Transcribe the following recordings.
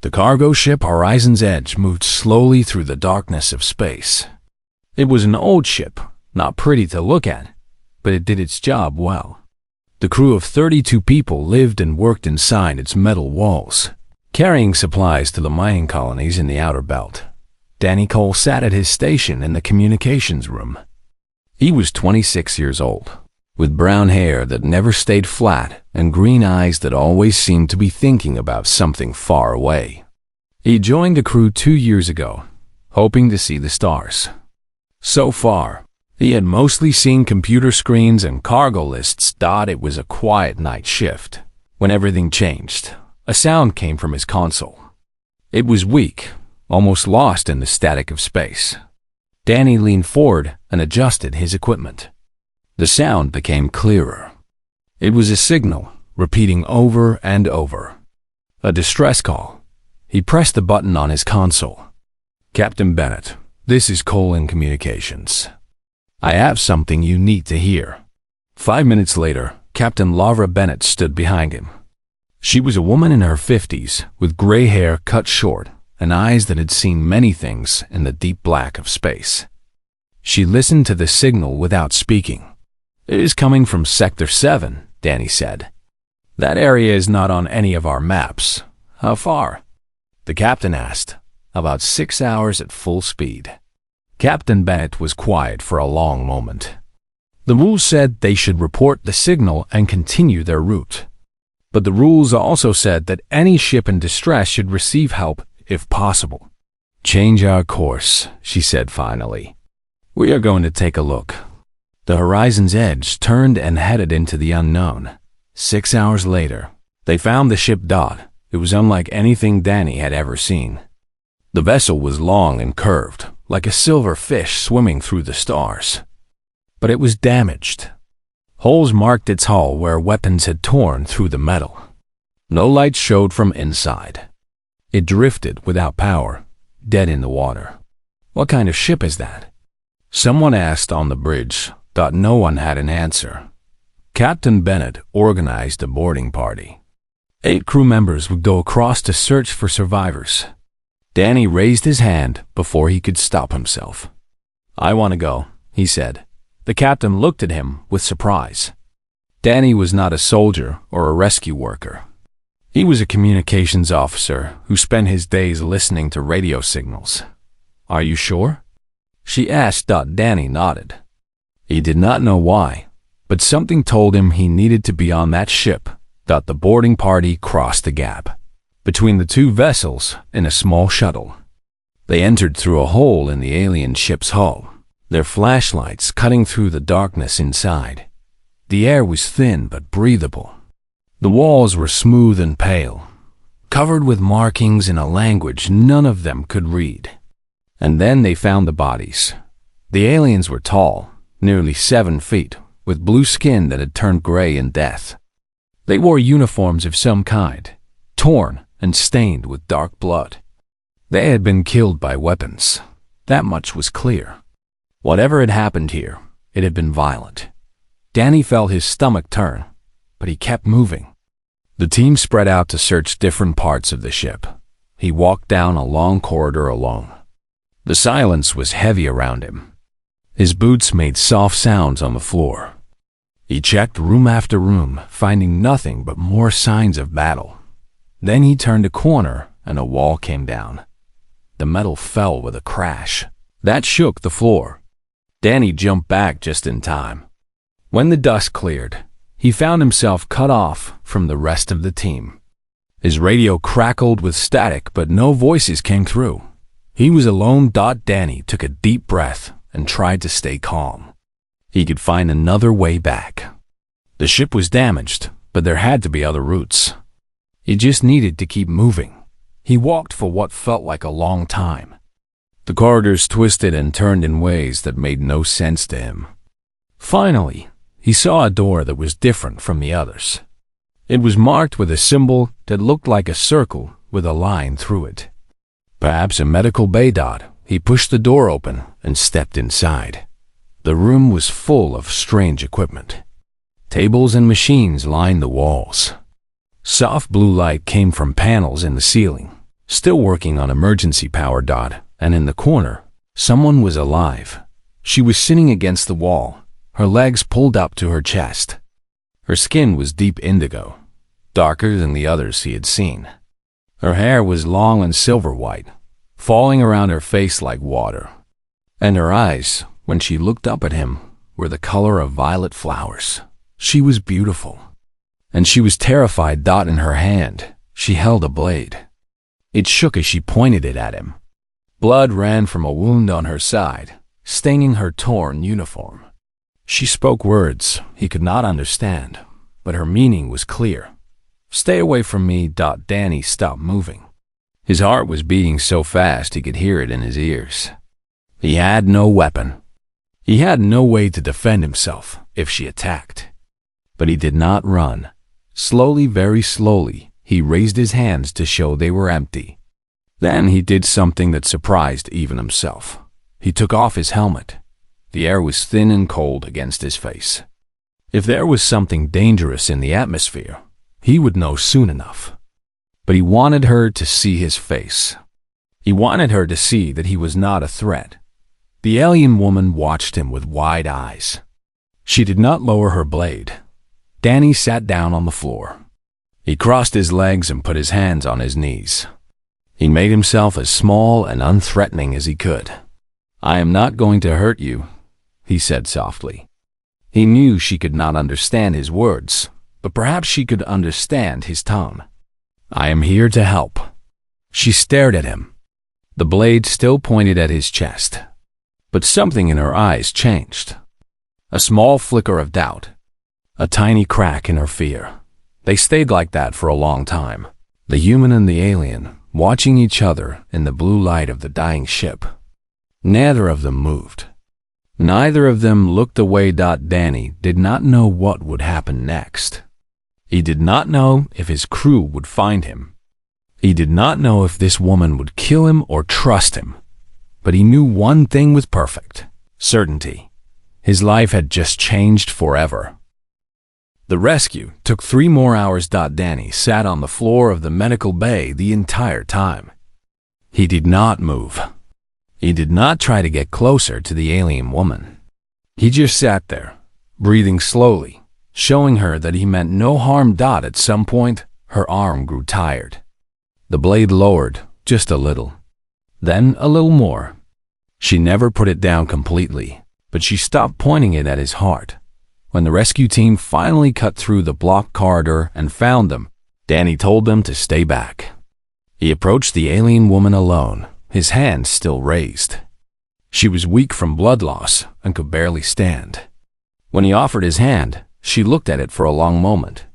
The cargo ship Horizon's Edge moved slowly through the darkness of space. It was an old ship, not pretty to look at, but it did its job well. The crew of 32 people lived and worked inside its metal walls, carrying supplies to the mining colonies in the outer belt. Danny Cole sat at his station in the communications room. He was 26 years old, with brown hair that never stayed flat and green eyes that always seemed to be thinking about something far away. He joined the crew 2 years ago, hoping to see the stars. So far, he had mostly seen computer screens and cargo lists. It was a quiet night shift. When everything changed, a sound came from his console. It was weak, almost lost in the static of space. Danny leaned forward and adjusted his equipment. The sound became clearer. It was a signal, repeating over and over. A distress call. He pressed the button on his console. "Captain Bennett, this is Cole in Communications. I have something you need to hear." 5 minutes later, Captain Lavra Bennett stood behind him. She was a woman in her 50s, with gray hair cut short and eyes that had seen many things in the deep black of space. She listened to the signal without speaking. "It is coming from Sector 7, Danny said. "That area is not on any of our maps. How far?" The captain asked. "About 6 hours at full speed." Captain Bennett was quiet for a long moment. The rules said they should report the signal and continue their route. But the rules also said that any ship in distress should receive help if possible. "Change our course," she said finally. "We are going to take a look." The Horizon's Edge turned and headed into the unknown. 6 hours later, they found the ship Dot. It was unlike anything Danny had ever seen. The vessel was long and curved, like a silver fish swimming through the stars. But it was damaged. Holes marked its hull where weapons had torn through the metal. No light showed from inside. It drifted without power, dead in the water. "What kind of ship is that?" someone asked on the bridge. No one had an answer. Captain Bennett organized a boarding party. 8 crew members would go across to search for survivors. Danny raised his hand before he could stop himself. "I want to go," he said. The captain looked at him with surprise. Danny was not a soldier or a rescue worker. He was a communications officer who spent his days listening to radio signals. "Are you sure?" she asked. Danny nodded. He did not know why, but something told him he needed to be on that ship. The boarding party crossed the gap between the 2 vessels in a small shuttle. They entered through a hole in the alien ship's hull, their flashlights cutting through the darkness inside. The air was thin but breathable. The walls were smooth and pale, covered with markings in a language none of them could read. And then they found the bodies. The aliens were tall, nearly 7 feet, with blue skin that had turned gray in death. They wore uniforms of some kind, torn and stained with dark blood. They had been killed by weapons. That much was clear. Whatever had happened here, it had been violent. Danny felt his stomach turn, but he kept moving. The team spread out to search different parts of the ship. He walked down a long corridor alone. The silence was heavy around him. His boots made soft sounds on the floor. He checked room after room, finding nothing but more signs of battle. Then he turned a corner and a wall came down. The metal fell with a crash. That shook the floor. Danny jumped back just in time. When the dust cleared, he found himself cut off from the rest of the team. His radio crackled with static, but no voices came through. He was alone. Danny took a deep breath and tried to stay calm. He could find another way back. The ship was damaged, but there had to be other routes. He just needed to keep moving. He walked for what felt like a long time. The corridors twisted and turned in ways that made no sense to him. Finally, he saw a door that was different from the others. It was marked with a symbol that looked like a circle with a line through it. Perhaps a medical bay. He pushed the door open and stepped inside. The room was full of strange equipment. Tables and machines lined the walls. Soft blue light came from panels in the ceiling. still working on emergency power. And in the corner, someone was alive. She was sitting against the wall, her legs pulled up to her chest. Her skin was deep indigo, darker than the others he had seen. Her hair was long and silver white, falling around her face like water. And her eyes, when she looked up at him, were the color of violet flowers. She was beautiful. And she was terrified. In her hand, she held a blade. It shook as she pointed it at him. Blood ran from a wound on her side, staining her torn uniform. She spoke words he could not understand, but her meaning was clear. "Stay away from me." Danny stopped moving. His heart was beating so fast he could hear it in his ears. He had no weapon. He had no way to defend himself if she attacked. But he did not run. Slowly, very slowly, he raised his hands to show they were empty. Then he did something that surprised even himself. He took off his helmet. The air was thin and cold against his face. If there was something dangerous in the atmosphere, he would know soon enough. But he wanted her to see his face. He wanted her to see that he was not a threat. The alien woman watched him with wide eyes. She did not lower her blade. Danny sat down on the floor. He crossed his legs and put his hands on his knees. He made himself as small and unthreatening as he could. "I am not going to hurt you," he said softly. He knew she could not understand his words, but perhaps she could understand his tone. "I am here to help." She stared at him. The blade still pointed at his chest, but something in her eyes changed. A small flicker of doubt. A tiny crack in her fear. They stayed like that for a long time, the human and the alien, watching each other in the blue light of the dying ship. Neither of them moved. Neither of them looked away. Danny did not know what would happen next. He did not know if his crew would find him. He did not know if this woman would kill him or trust him. But he knew one thing with perfect certainty. His life had just changed forever. The rescue took 3 more hours. Danny sat on the floor of the medical bay the entire time. He did not move. He did not try to get closer to the alien woman. He just sat there, breathing slowly, showing her that he meant no harm. At some point, her arm grew tired. The blade lowered, just a little. Then a little more. She never put it down completely, but she stopped pointing it at his heart. When the rescue team finally cut through the blocked corridor and found them, Danny told them to stay back. He approached the alien woman alone, his hands still raised. She was weak from blood loss and could barely stand. When he offered his hand, she looked at it for a long moment.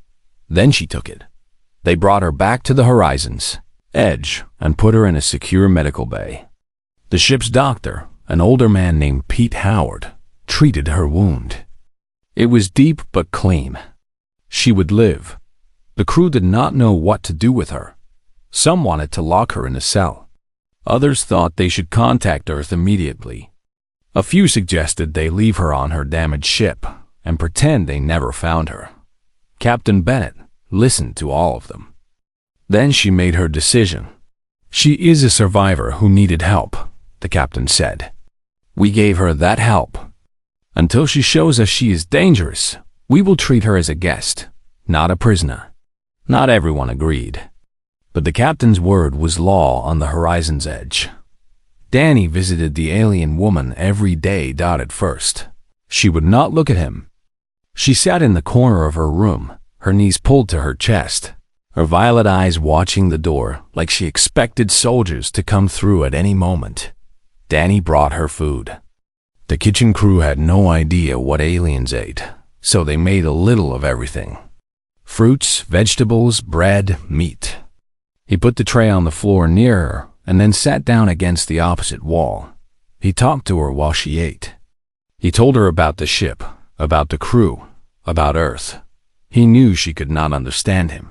Then she took it. They brought her back to the horizon's edge and put her in a secure medical bay. The ship's doctor, an older man named Pete Howard, treated her wound. It was deep but clean. She would live. The crew did not know what to do with her. Some wanted to lock her in a cell. Others thought they should contact Earth immediately. A few suggested they leave her on her damaged ship and pretend they never found her. Captain Bennett listened to all of them. Then she made her decision. "She is a survivor who needed help," the captain said. "We gave her that help. Until she shows us she is dangerous, we will treat her as a guest, not a prisoner." Not everyone agreed, but the captain's word was law on the horizon's edge. Danny visited the alien woman every day. At first, she would not look at him. She sat in the corner of her room, her knees pulled to her chest, her violet eyes watching the door like she expected soldiers to come through at any moment. Danny brought her food. The kitchen crew had no idea what aliens ate, so they made a little of everything. Fruits, vegetables, bread, meat. He put the tray on the floor near her and then sat down against the opposite wall. He talked to her while she ate. He told her about the ship, about the crew, about Earth. He knew she could not understand him,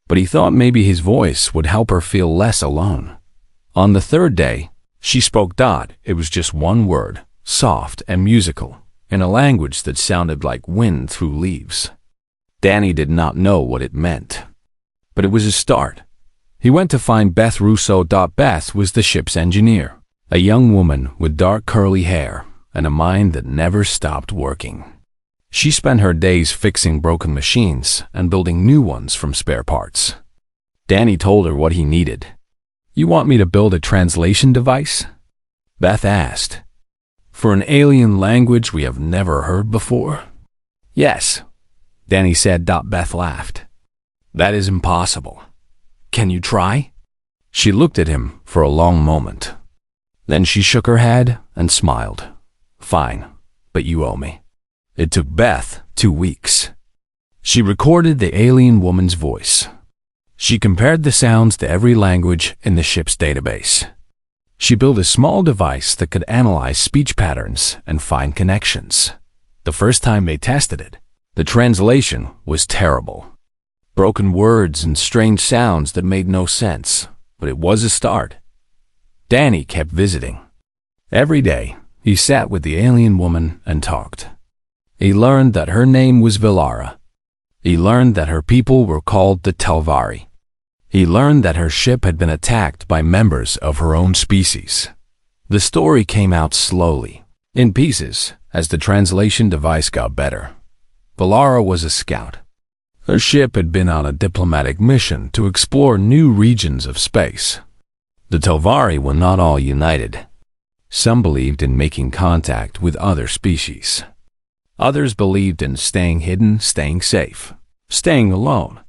but he thought maybe his voice would help her feel less alone. On the 3rd day, she spoke. It was just one word, soft and musical, in a language that sounded like wind through leaves. Danny did not know what it meant, but it was a start. He went to find Beth Russo. Beth was the ship's engineer, a young woman with dark curly hair and a mind that never stopped working. She spent her days fixing broken machines and building new ones from spare parts. Danny told her what he needed. "You want me to build a translation device?" Beth asked. "For an alien language we have never heard before?" "Yes," Danny said. Beth laughed. "That is impossible. Can you try?" She looked at him for a long moment. Then she shook her head and smiled. "Fine, but you owe me." It took Beth 2 weeks. She recorded the alien woman's voice. She compared the sounds to every language in the ship's database. She built a small device that could analyze speech patterns and find connections. The first time they tested it, the translation was terrible. Broken words and strange sounds that made no sense, but it was a start. Danny kept visiting. Every day, he sat with the alien woman and talked. He learned that her name was Valara. He learned that her people were called the Telvari. He learned that her ship had been attacked by members of her own species. The story came out slowly, in pieces, as the translation device got better. Valara was a scout. Her ship had been on a diplomatic mission to explore new regions of space. The Telvari were not all united. Some believed in making contact with other species. Others believed in staying hidden, staying safe, staying alone.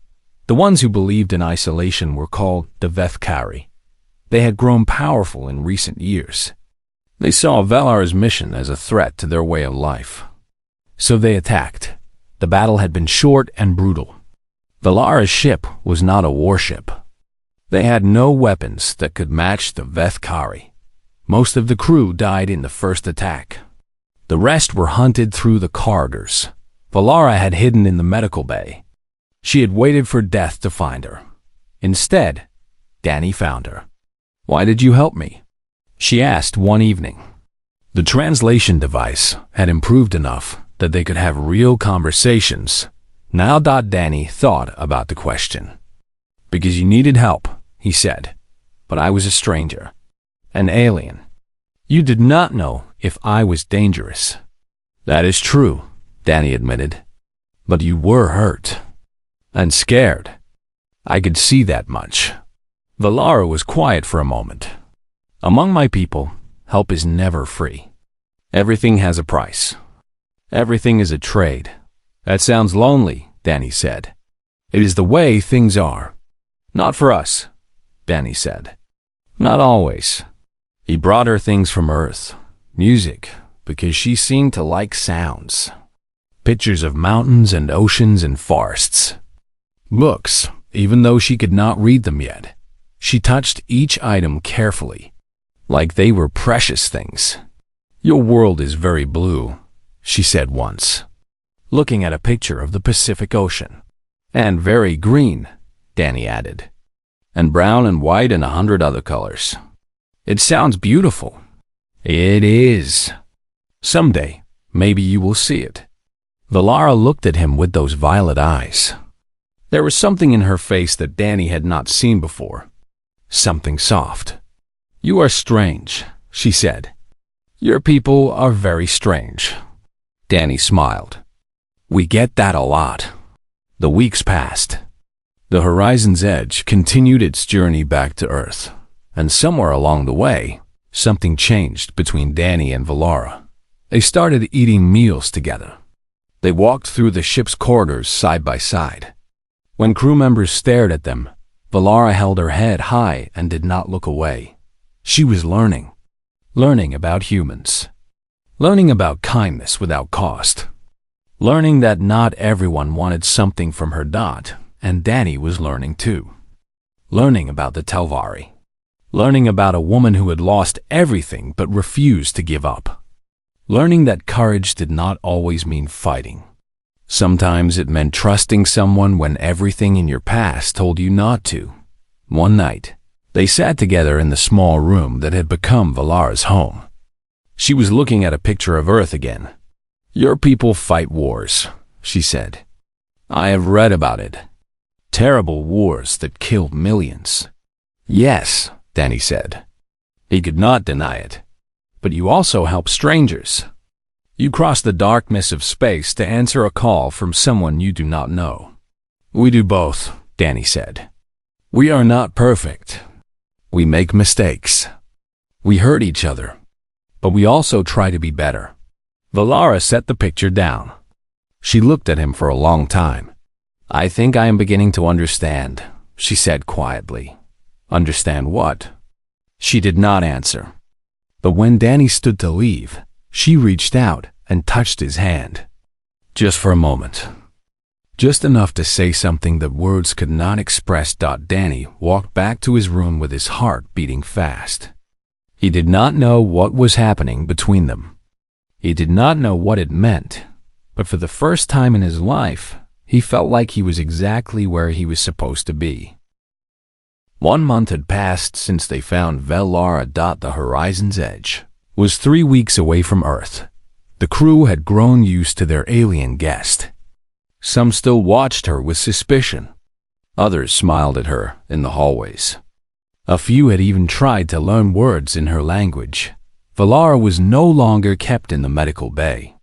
The ones who believed in isolation were called the Vethkari. They had grown powerful in recent years. They saw Valara's mission as a threat to their way of life. So they attacked. The battle had been short and brutal. Valara's ship was not a warship. They had no weapons that could match the Vethkari. Most of the crew died in the first attack. The rest were hunted through the corridors. Valara had hidden in the medical bay. She had waited for death to find her. Instead, Danny found her. "Why did you help me?" she asked one evening. The translation device had improved enough that they could have real conversations. Now Danny thought about the question. "Because you needed help," he said. "But I was a stranger. An alien. You did not know if I was dangerous." "That is true," Danny admitted. "But you were hurt. And scared. I could see that much." Valara was quiet for a moment. "Among my people, help is never free. Everything has a price. Everything is a trade." "That sounds lonely," Danny said. "It is the way things are." "Not for us," Danny said. "Not always." He brought her things from Earth. Music, because she seemed to like sounds. Pictures of mountains and oceans and forests. Books, even though she could not read them yet. She touched each item carefully, like they were precious things. "Your world is very blue," she said once, looking at a picture of the Pacific Ocean. "And very green," Danny added. "And brown and white and 100 other colors. It sounds beautiful." "It is. Someday, maybe you will see it." Valara looked at him with those violet eyes. There was something in her face that Danny had not seen before. Something soft. "You are strange," she said. "Your people are very strange." Danny smiled. "We get that a lot." The weeks passed. The horizon's edge continued its journey back to Earth, and somewhere along the way, something changed between Danny and Valara. They started eating meals together. They walked through the ship's corridors side by side. When crew members stared at them, Valara held her head high and did not look away. She was learning. Learning about humans. Learning about kindness without cost. Learning that not everyone wanted something from her dot, and Danny was learning too. Learning about the Telvari. Learning about a woman who had lost everything but refused to give up. Learning that courage did not always mean fighting. Sometimes it meant trusting someone when everything in your past told you not to. One night, they sat together in the small room that had become Valara's home. She was looking at a picture of Earth again. "Your people fight wars," she said. "I have read about it. Terrible wars that killed millions. Yes, Danny said. He could not deny it. But you also help strangers. You cross the darkness of space to answer a call from someone you do not know. We do both, Danny said. We are not perfect. We make mistakes. We hurt each other. But we also try to be better. Valara set the picture down. She looked at him for a long time. I think I am beginning to understand, she said quietly. Understand what? She did not answer. But when Danny stood to leave, she reached out and touched his hand. Just for a moment. Just enough to say something that words could not express. Danny walked back to his room with his heart beating fast. He did not know what was happening between them. He did not know what it meant, but for the first time in his life, he felt like he was exactly where he was supposed to be. 1 month had passed since they found Valara. The horizon's edge was 3 weeks away from Earth. The crew had grown used to their alien guest. Some still watched her with suspicion. Others smiled at her in the hallways. A few had even tried to learn words in her language. Valara was no longer kept in the medical bay.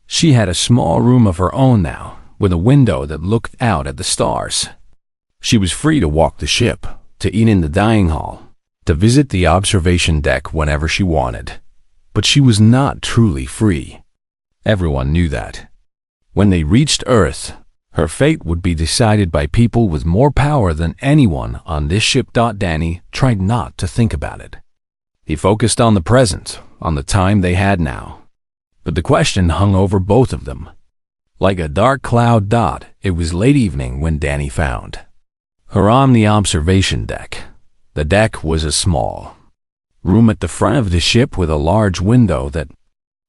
She had a small room of her own now, with a window that looked out at the stars. She was free to walk the ship, to eat in the dining hall, to visit the observation deck whenever she wanted. But she was not truly free. Everyone knew that. When they reached Earth, her fate would be decided by people with more power than anyone on this ship. Danny tried not to think about it. He focused on the present, on the time they had now. But the question hung over both of them. Like a dark cloud. It was late evening when Danny found her on the observation deck. The deck was a small room at the front of the ship with a large window that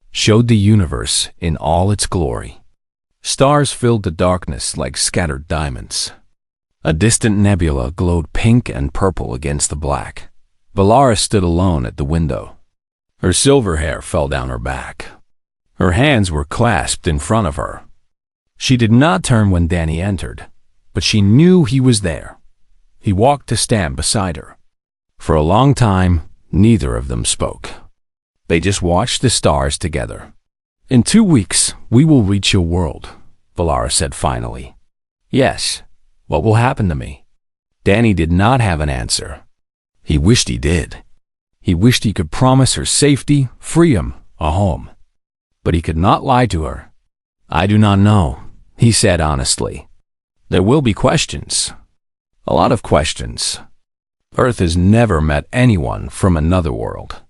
showed the universe in all its glory. Stars filled the darkness like scattered diamonds. A distant nebula glowed pink and purple against the black. Valara stood alone at the window. Her silver hair fell down her back. Her hands were clasped in front of her. She did not turn when Danny entered, but she knew he was there. He walked to stand beside her. For a long time, neither of them spoke. They just watched the stars together. In 2 weeks, we will reach your world, Valara said finally. Yes, what will happen to me? Danny did not have an answer. He wished he did. He wished he could promise her safety, freedom, a home. But he could not lie to her. I do not know, he said honestly. There will be questions. A lot of questions. Earth has never met anyone from another world.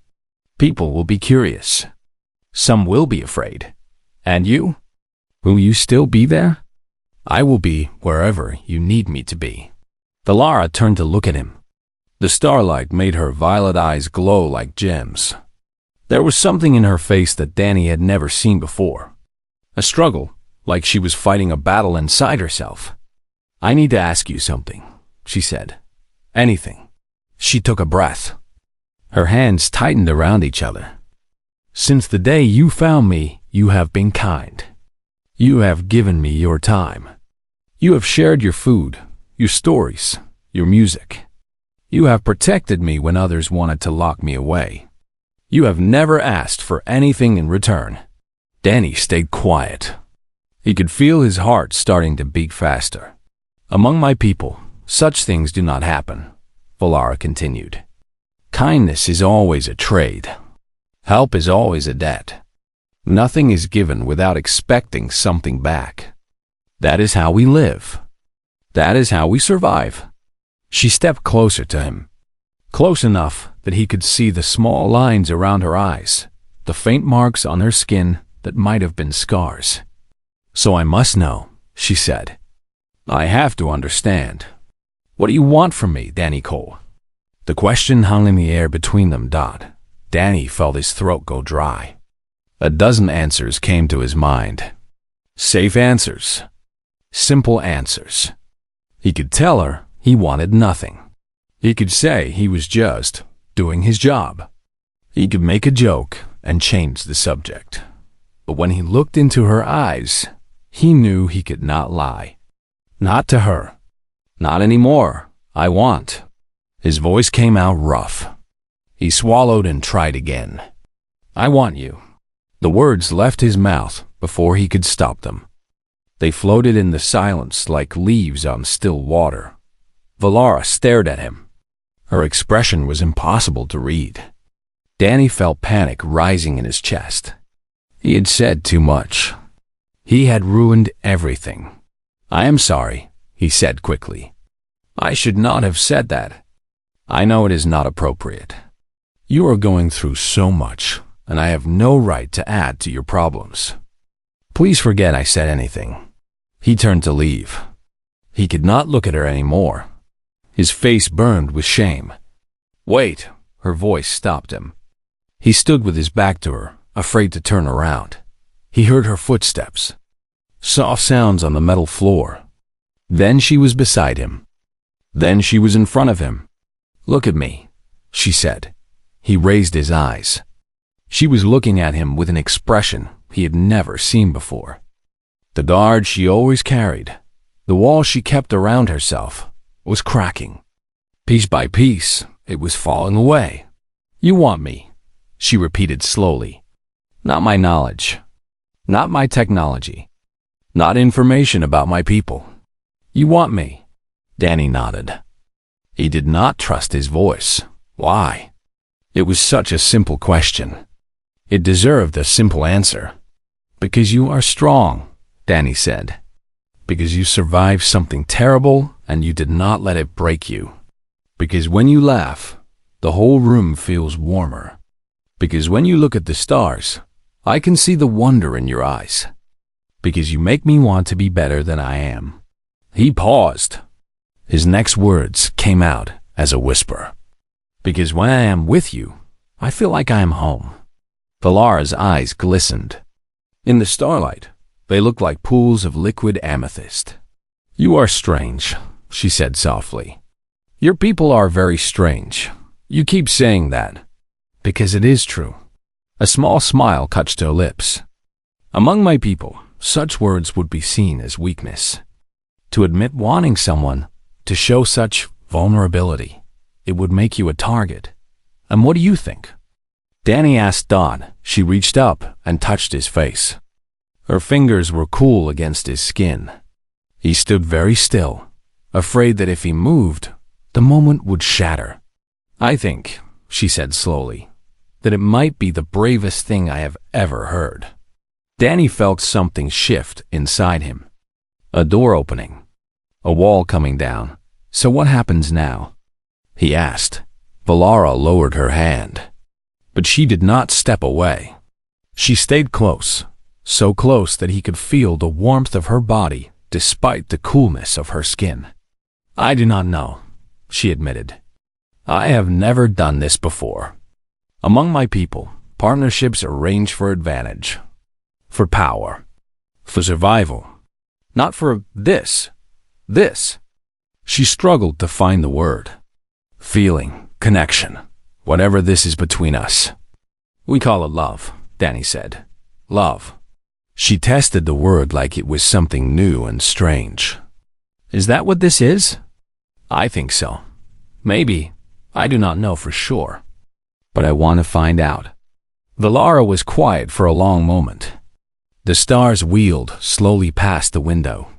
People will be curious. Some will be afraid. And you? Will you still be there? I will be wherever you need me to be. Valara turned to look at him. The starlight made her violet eyes glow like gems. There was something in her face that Danny had never seen before. A struggle, like she was fighting a battle inside herself. I need to ask you something, she said. Anything. She took a breath. Her hands tightened around each other. Since the day you found me, you have been kind. You have given me your time. You have shared your food, your stories, your music. You have protected me when others wanted to lock me away. You have never asked for anything in return. Danny stayed quiet. He could feel his heart starting to beat faster. Among my people, such things do not happen, Valara continued. Kindness is always a trade. Help is always a debt. Nothing is given without expecting something back. That is how we live. That is how we survive. She stepped closer to him, close enough that he could see the small lines around her eyes, the faint marks on her skin that might have been scars. So I must know, she said. I have to understand. What do you want from me, Danny Cole? The question hung in the air between them. Danny felt his throat go dry. A dozen answers came to his mind. Safe answers. Simple answers. He could tell her he wanted nothing. He could say he was just doing his job. He could make a joke and change the subject. But when he looked into her eyes, he knew he could not lie. Not to her. Not anymore. I want. His voice came out rough. He swallowed and tried again. I want you. The words left his mouth before he could stop them. They floated in the silence like leaves on still water. Valara stared at him. Her expression was impossible to read. Danny felt panic rising in his chest. He had said too much. He had ruined everything. I am sorry, he said quickly. I should not have said that. I know it is not appropriate. You are going through so much, and I have no right to add to your problems. Please forget I said anything. He turned to leave. He could not look at her anymore. His face burned with shame. Wait, her voice stopped him. He stood with his back to her, afraid to turn around. He heard her footsteps. Soft sounds on the metal floor. Then she was beside him. Then she was in front of him. Look at me, she said. He raised his eyes. She was looking at him with an expression he had never seen before. The guard she always carried, the wall she kept around herself, was cracking. Piece by piece, it was falling away. You want me, she repeated slowly. Not my knowledge. Not my technology. Not information about my people. You want me? Danny nodded. He did not trust his voice. Why? It was such a simple question. It deserved a simple answer. Because you are strong, Danny said. Because you survived something terrible and you did not let it break you. Because when you laugh, the whole room feels warmer. Because when you look at the stars, I can see the wonder in your eyes. Because you make me want to be better than I am. He paused. His next words came out as a whisper. Because when I am with you, I feel like I am home. Valara's eyes glistened. In the starlight, they looked like pools of liquid amethyst. You are strange, she said softly. Your people are very strange. You keep saying that. Because it is true. A small smile touched her lips. Among my people, such words would be seen as weakness. To admit wanting someone, to show such vulnerability, it would make you a target. And what do you think? Danny asked Dawn. She reached up and touched his face. Her fingers were cool against his skin. He stood very still, afraid that if he moved, the moment would shatter. I think, she said slowly, that it might be the bravest thing I have ever heard. Danny felt something shift inside him. A door opening. A wall coming down. So what happens now? He asked. Valara lowered her hand. But she did not step away. She stayed close, so close that he could feel the warmth of her body despite the coolness of her skin. I do not know, she admitted. I have never done this before. Among my people, partnerships arrange for advantage, for power, for survival, not for this. She struggled to find the word. Feeling, connection, whatever this is between us. We call it love, Danny said. Love. She tested the word like it was something new and strange. Is that what this is? I think so. Maybe. I do not know for sure. But I want to find out. Valara was quiet for a long moment. The stars wheeled slowly past the window.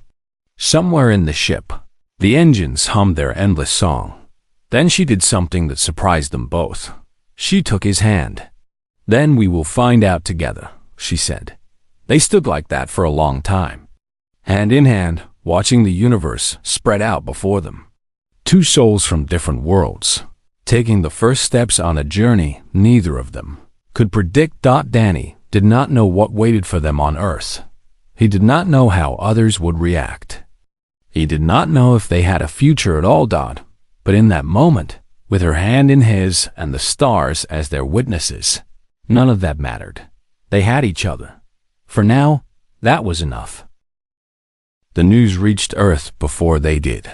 Somewhere in the ship, the engines hummed their endless song. Then she did something that surprised them both. She took his hand. Then we will find out together, she said. They stood like that for a long time, hand in hand, watching the universe spread out before them. Two souls from different worlds, taking the first steps on a journey neither of them could predict. Danny did not know what waited for them on Earth. He did not know how others would react. He did not know if they had a future at all. But in that moment, with her hand in his and the stars as their witnesses, none of that mattered. They had each other. For now, that was enough. The news reached Earth before they did.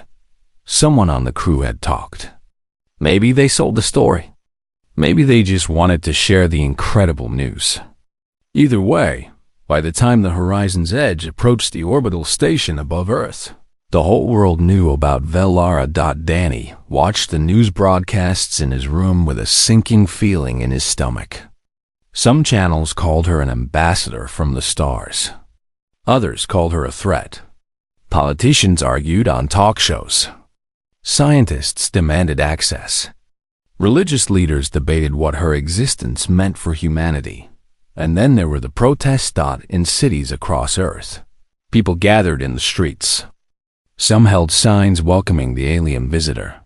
Someone on the crew had talked. Maybe they sold the story. Maybe they just wanted to share the incredible news. Either way, by the time the horizon's edge approached the orbital station above Earth, The whole world knew about Velara. Danny watched the news broadcasts in his room with a sinking feeling in his stomach. Some channels called her an ambassador from the stars. Others called her a threat. Politicians argued on talk shows. Scientists demanded access. Religious leaders debated what her existence meant for humanity. And then there were the protests. In cities across Earth, people gathered in the streets. Some held signs welcoming the alien visitor.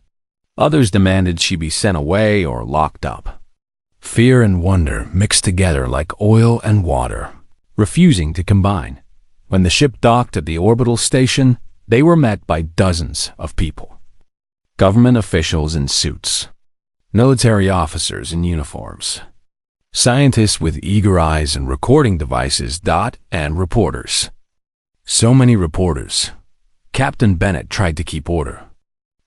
Others demanded she be sent away or locked up. Fear and wonder mixed together like oil and water, refusing to combine. When the ship docked at the orbital station, they were met by dozens of people. Government officials in suits, military officers in uniforms, scientists with eager eyes and recording devices. And reporters. So many reporters. Captain Bennett tried to keep order.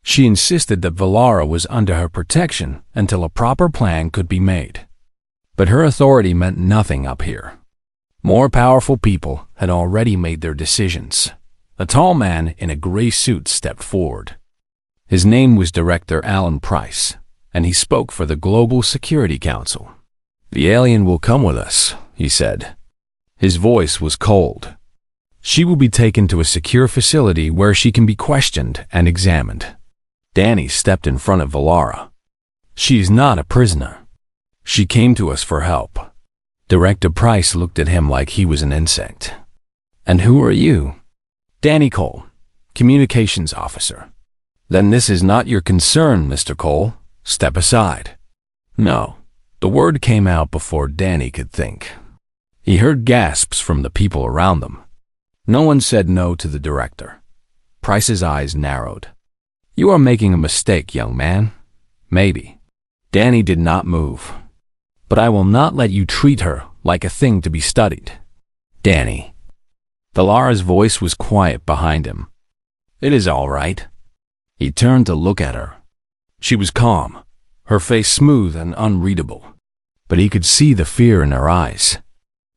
She insisted that Velara was under her protection until a proper plan could be made. But her authority meant nothing up here. More powerful people had already made their decisions. A tall man in a gray suit stepped forward. His name was Director Alan Price, and he spoke for the Global Security Council. "The alien will come with us," he said. His voice was cold. "She will be taken to a secure facility where she can be questioned and examined." Danny stepped in front of Velara. "She is not a prisoner. She came to us for help." Director Price looked at him like he was an insect. "And who are you?" "Danny Cole, Communications Officer." "Then this is not your concern, Mr. Cole. Step aside." No, the word came out before Danny could think. He heard gasps from the people around them. No one said no to the director. Price's eyes narrowed. "You are making a mistake, young man." "Maybe." Danny did not move. "But I will not let you treat her like a thing to be studied." "Danny." Velara's voice was quiet behind him. "It is all right." He turned to look at her. She was calm, her face smooth and unreadable. But he could see the fear in her eyes.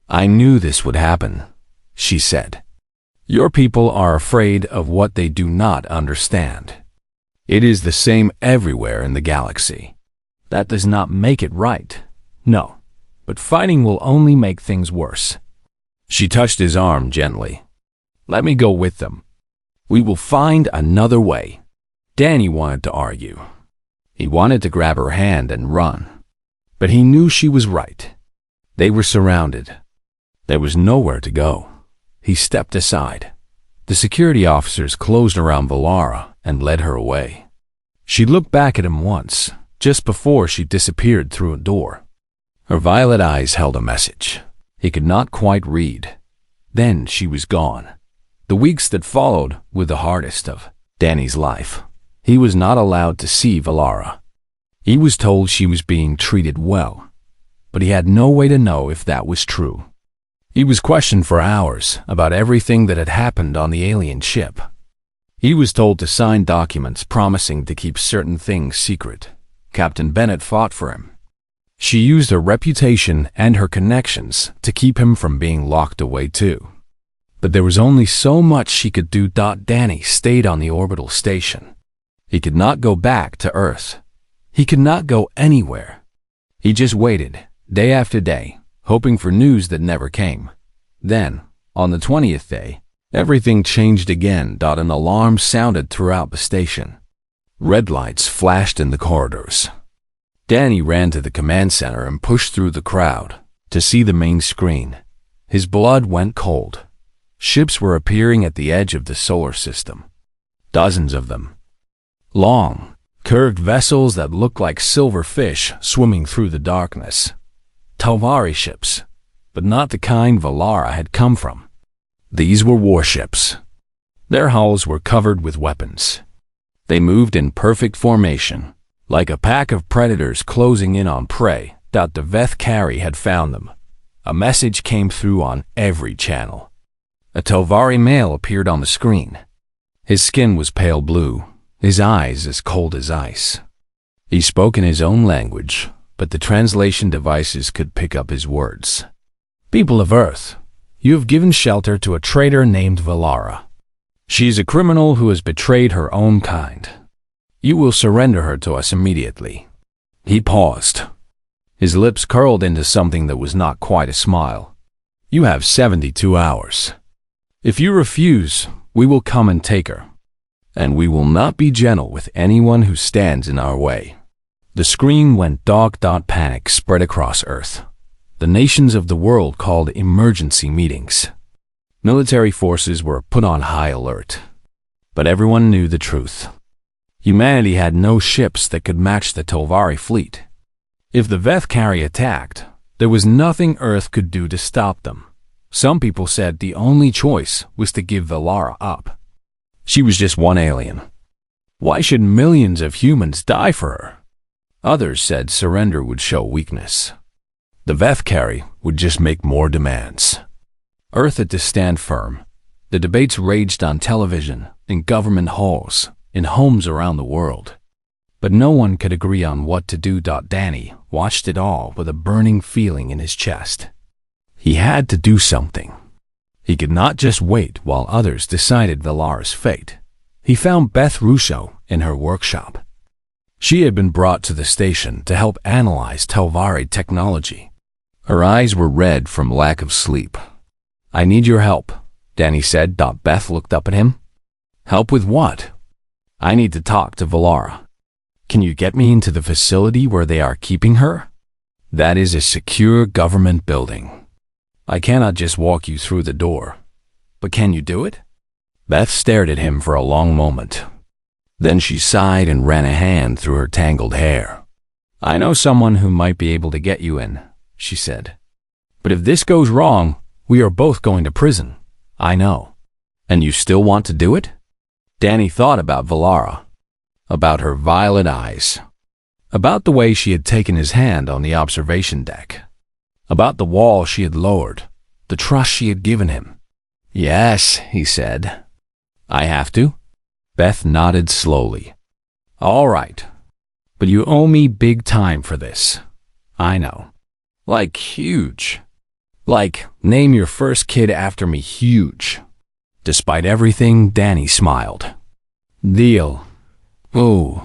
"I knew this would happen," she said. "Your people are afraid of what they do not understand. It is the same everywhere in the galaxy. That does not make it right. No, but fighting will only make things worse." She touched his arm gently. "Let me go with them. We will find another way." Danny wanted to argue. He wanted to grab her hand and run. But he knew she was right. They were surrounded. There was nowhere to go. He stepped aside. The security officers closed around Velara and led her away. She looked back at him once, just before she disappeared through a door. Her violet eyes held a message. He could not quite read. Then she was gone. The weeks that followed were the hardest of Danny's life. He was not allowed to see Velara. He was told she was being treated well, but he had no way to know if that was true. He was questioned for hours about everything that had happened on the alien ship. He was told to sign documents promising to keep certain things secret. Captain Bennett fought for him. She used her reputation and her connections to keep him from being locked away too. But there was only so much she could do. Danny stayed on the orbital station. He could not go back to Earth. He could not go anywhere. He just waited, day after day, hoping for news that never came. Then, on the 20th day, everything changed again. An alarm sounded throughout the station. Red lights flashed in the corridors. Danny ran to the command center and pushed through the crowd to see the main screen. His blood went cold. Ships were appearing at the edge of the solar system. Dozens of them. Long, curved vessels that looked like silver fish swimming through the darkness. Talvari ships, but not the kind Velara had come from. These were warships. Their hulls were covered with weapons. They moved in perfect formation, like a pack of predators closing in on prey. The Veth Carry had found them. A message came through on every channel. A Talvari male appeared on the screen. His skin was pale blue, his eyes as cold as ice. He spoke in his own language, but the translation devices could pick up his words. "People of Earth, you have given shelter to a traitor named Velara. She's a criminal who has betrayed her own kind. You will surrender her to us immediately." He paused. His lips curled into something that was not quite a smile. "You have 72 hours. If you refuse, we will come and take her. And we will not be gentle with anyone who stands in our way." The screen went dark. Panic spread across Earth. The nations of the world called emergency meetings. Military forces were put on high alert. But everyone knew the truth. Humanity had no ships that could match the Telvari fleet. If the Vethkari attacked, there was nothing Earth could do to stop them. Some people said the only choice was to give Valara up. She was just one alien. Why should millions of humans die for her? Others said surrender would show weakness. The Vethkari would just make more demands. Earth had to stand firm. The debates raged on television, in government halls, in homes around the world. But no one could agree on what to do. Danny watched it all with a burning feeling in his chest. He had to do something. He could not just wait while others decided Valara's fate. He found Beth Russo in her workshop. She had been brought to the station to help analyze Telvari technology. Her eyes were red from lack of sleep. "I need your help," Danny said. Beth looked up at him. "Help with what?" "I need to talk to Valara. Can you get me into the facility where they are keeping her?" "That is a secure government building. I cannot just walk you through the door. But can you do it?" Beth stared at him for a long moment. Then she sighed and ran a hand through her tangled hair. "I know someone who might be able to get you in," she said. "But if this goes wrong, we are both going to prison. I know. And you still want to do it?" Danny thought about Valara, about her violet eyes, about the way she had taken his hand on the observation deck, about the wall she had lowered, the trust she had given him. "Yes," he said. "I have to?" Beth nodded slowly. "All right. But you owe me big time for this. I know. Like huge. Like, name your first kid after me huge." Despite everything, Danny smiled. "Deal." "Ooh."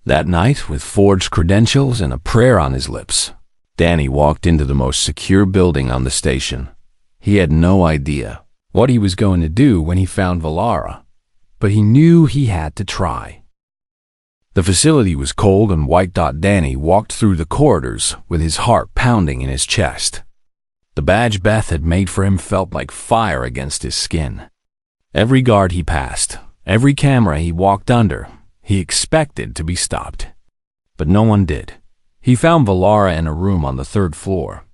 That night, with forged credentials and a prayer on his lips, Danny walked into the most secure building on the station. He had no idea what he was going to do when he found Valara, but he knew he had to try. The facility was cold and white. Danny walked through the corridors with his heart pounding in his chest. The badge Beth had made for him felt like fire against his skin. Every guard he passed, every camera he walked under, he expected to be stopped. But no one did. He found Valara in a room on the 3rd floor.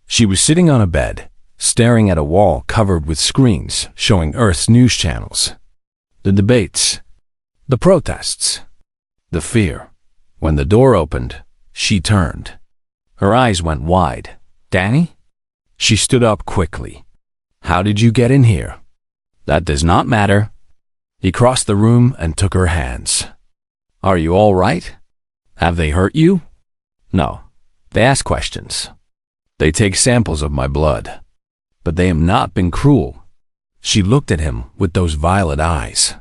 She was sitting on a bed, staring at a wall covered with screens showing Earth's news channels. The debates, the protests, the fear. When the door opened, she turned. Her eyes went wide. "Danny?" She stood up quickly. "How did you get in here?" "That does not matter." He crossed the room and took her hands. "Are you all right? Have they hurt you?" "No. They ask questions. They take samples of my blood. But they have not been cruel." She looked at him with those violet eyes.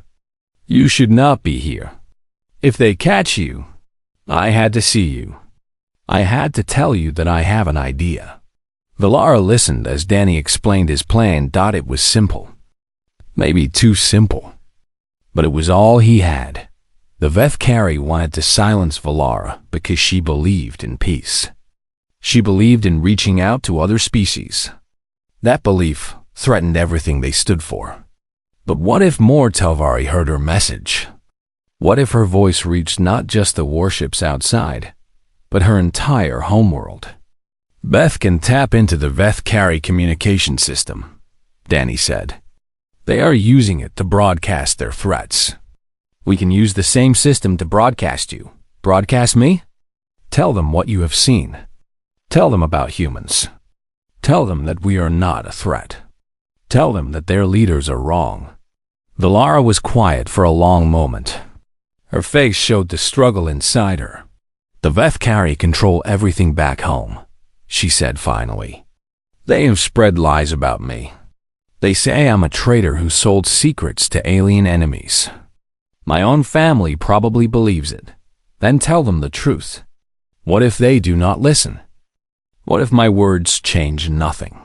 "You should not be here. If they catch you, I had to see you. I had to tell you that I have an idea." Valara listened as Danny explained his plan. It was simple. Maybe too simple. But it was all he had. The Vethkari wanted to silence Valara because she believed in peace. She believed in reaching out to other species. That belief threatened everything they stood for. But what if more Telvari heard her message? What if her voice reached not just the warships outside, but her entire homeworld? "Beth can tap into the Vethkari communication system," Danny said. "They are using it to broadcast their threats. We can use the same system to broadcast you. Broadcast me? Tell them what you have seen. Tell them about humans. Tell them that we are not a threat. Tell them that their leaders are wrong." Valara was quiet for a long moment. Her face showed the struggle inside her. "The Vethkari control everything back home," she said finally. "They have spread lies about me. They say I'm a traitor who sold secrets to alien enemies. My own family probably believes it. Then tell them the truth. What if they do not listen? What if my words change nothing?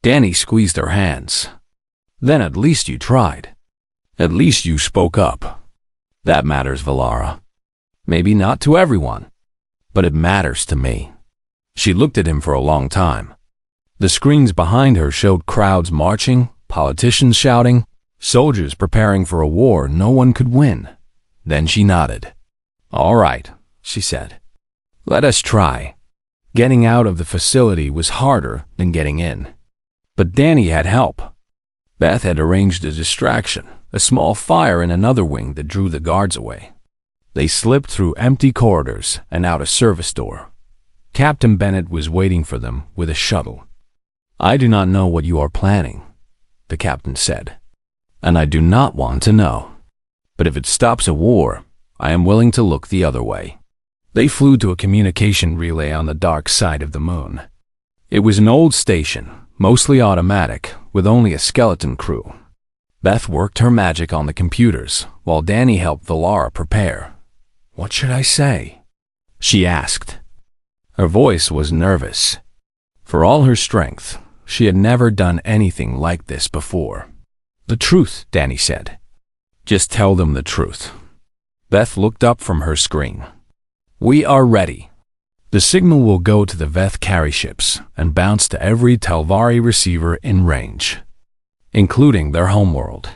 Danny squeezed her hands. Then at least you tried. At least you spoke up. That matters, Valara. Maybe not to everyone, but it matters to me. She looked at him for a long time. The screens behind her showed crowds marching, politicians shouting, soldiers preparing for a war no one could win. Then she nodded. All right, she said. Let us try. Getting out of the facility was harder than getting in. But Danny had help. Beth had arranged a distraction, a small fire in another wing that drew the guards away. They slipped through empty corridors and out a service door. Captain Bennett was waiting for them with a shuttle. I do not know what you are planning, the captain said, and I do not want to know. But if it stops a war, I am willing to look the other way. They flew to a communication relay on the dark side of the moon. It was an old station, mostly automatic, with only a skeleton crew. Beth worked her magic on the computers, while Danny helped Valara prepare. What should I say? She asked. Her voice was nervous. For all her strength, she had never done anything like this before. The truth, Danny said. Just tell them the truth. Beth looked up from her screen. We are ready. The signal will go to the Veth carry ships and bounce to every Telvari receiver in range, including their homeworld.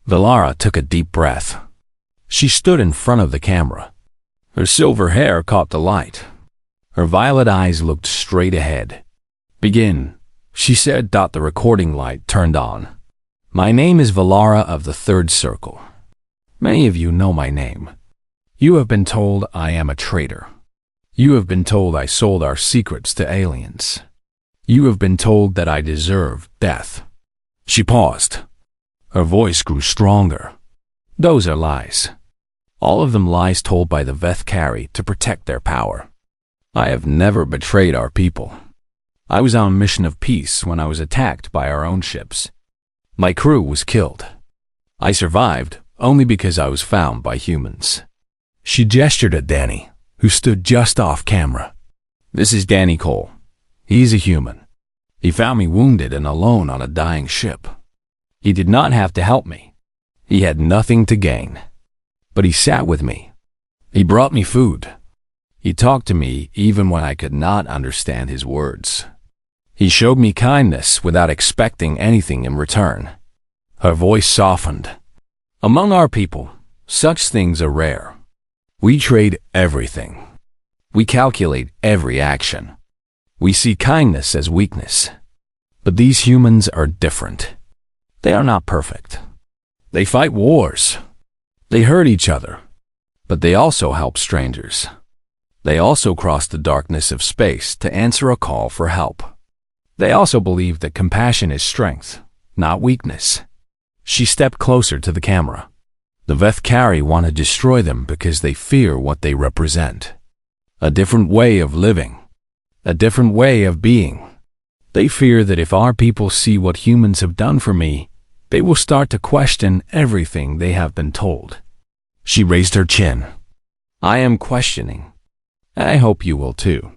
Valara took a deep breath. She stood in front of the camera. Her silver hair caught the light. Her violet eyes looked straight ahead. Begin, she said. The recording light turned on. My name is Valara of the Third Circle. Many of you know my name. You have been told I am a traitor. You have been told I sold our secrets to aliens. You have been told that I deserve death. She paused. Her voice grew stronger. Those are lies. All of them lies told by the Veth carry to protect their power. I have never betrayed our people. I was on a mission of peace when I was attacked by our own ships. My crew was killed. I survived only because I was found by humans. She gestured at Danny, who stood just off camera. This is Danny Cole. He's a human. He found me wounded and alone on a dying ship. He did not have to help me. He had nothing to gain. But he sat with me. He brought me food. He talked to me even when I could not understand his words. He showed me kindness without expecting anything in return. Her voice softened. Among our people, such things are rare. We trade everything. We calculate every action. We see kindness as weakness. But these humans are different. They are not perfect. They fight wars. They hurt each other. But they also help strangers. They also cross the darkness of space to answer a call for help. They also believe that compassion is strength, not weakness. She stepped closer to the camera. The Veth carry want to destroy them because they fear what they represent. A different way of living. A different way of being. They fear that if our people see what humans have done for me, they will start to question everything they have been told. She raised her chin. I am questioning. I hope you will too.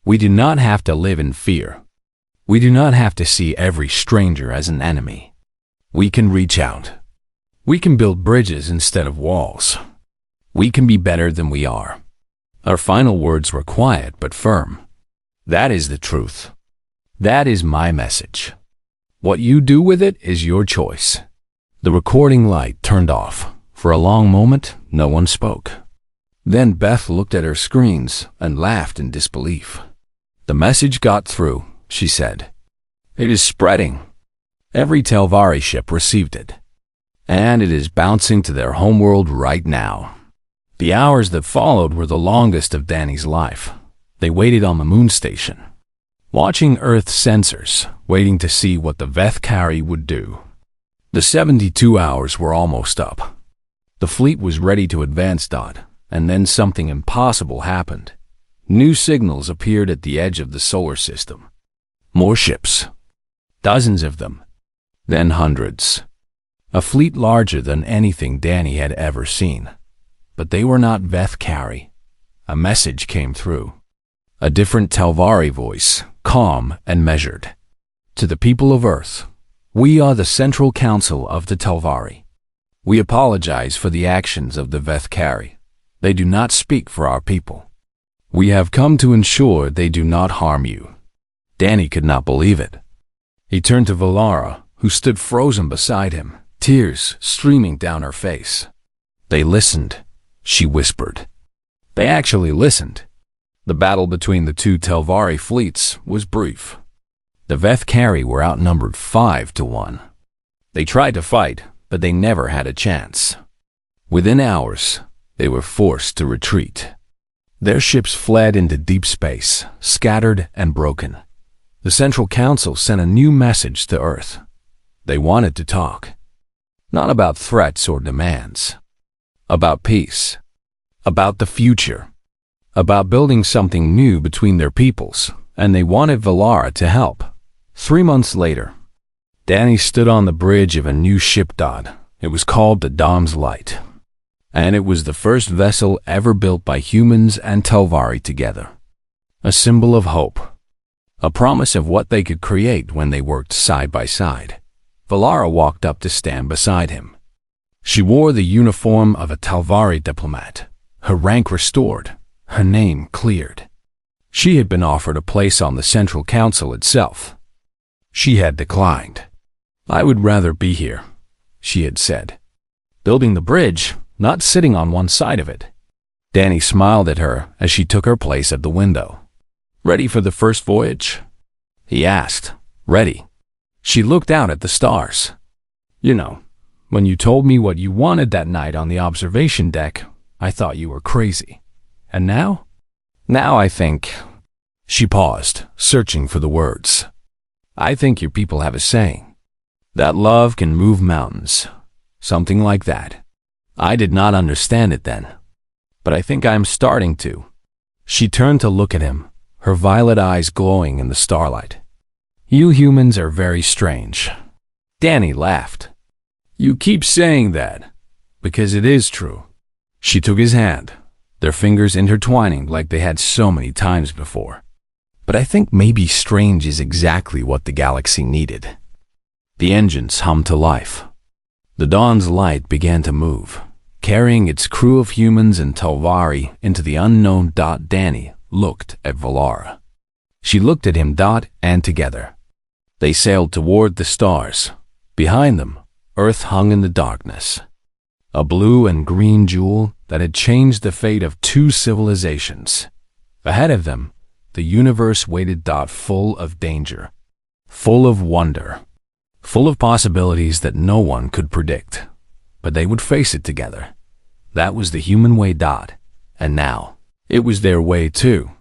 We do not have to live in fear. We do not have to see every stranger as an enemy. We can reach out. We can build bridges instead of walls. We can be better than we are. Her final words were quiet but firm. That is the truth. That is my message. What you do with it is your choice. The recording light turned off. For a long moment, no one spoke. Then Beth looked at her screens and laughed in disbelief. The message got through, she said. It is spreading. Every Telvari ship received it. And it is bouncing to their homeworld right now. The hours that followed were the longest of Danny's life. They waited on the moon station, watching Earth's sensors, waiting to see what the Veth carry would do. The 72 hours were almost up. The fleet was ready to advance. And then something impossible happened. New signals appeared at the edge of the solar system. More ships. Dozens of them. then hundreds. A fleet larger than anything Danny had ever seen. But they were not HFY. A message came through. A different Telvari voice, calm and measured. To the people of Earth, we are the Central Council of the Telvari. We apologize for the actions of the HFY. They do not speak for our people. We have come to ensure they do not harm you. Danny could not believe it. He turned to Valara, who stood frozen beside him, tears streaming down her face. They listened, she whispered. They actually listened. The battle between the two Telvari fleets was brief. The HFY were outnumbered 5-1. They tried to fight, but they never had a chance. Within hours, they were forced to retreat. Their ships fled into deep space, scattered and broken. The Central Council sent a new message to Earth. They wanted to talk. Not about threats or demands. About peace. About the future. About building something new between their peoples, and they wanted Valara to help. 3 months later, Danny stood on the bridge of a new ship. It was called the Dawn's Light, and it was the first vessel ever built by humans and Telvari together. A symbol of hope. A promise of what they could create when they worked side by side. Valara walked up to stand beside him. She wore the uniform of a Telvari diplomat, her rank restored, her name cleared. She had been offered a place on the Central Council itself. She had declined. I would rather be here, she had said. Building the bridge, not sitting on one side of it. Danny smiled at her as she took her place at the window. Ready for the first voyage? He asked. Ready. She looked out at the stars. You know, when you told me what you wanted that night on the observation deck, I thought you were crazy. And now? Now I think... She paused, searching for the words. I think your people have a saying. That love can move mountains. Something like that. I did not understand it then. But I think I am starting to. She turned to look at him, her violet eyes glowing in the starlight. You humans are very strange. Danny laughed. You keep saying that, because it is true. She took his hand, their fingers intertwining like they had so many times before. But I think maybe strange is exactly what the galaxy needed. The engines hummed to life. The Dawn's Light began to move, carrying its crew of humans and Telvari into the unknown. Danny looked at Valara. She looked at him. And together, they sailed toward the stars. Behind them, Earth hung in the darkness. A blue and green jewel that had changed the fate of 2 civilizations. Ahead of them, the universe waited. Full of danger, full of wonder, full of possibilities that no one could predict. But they would face it together. That was the human way. And now, it was their way too.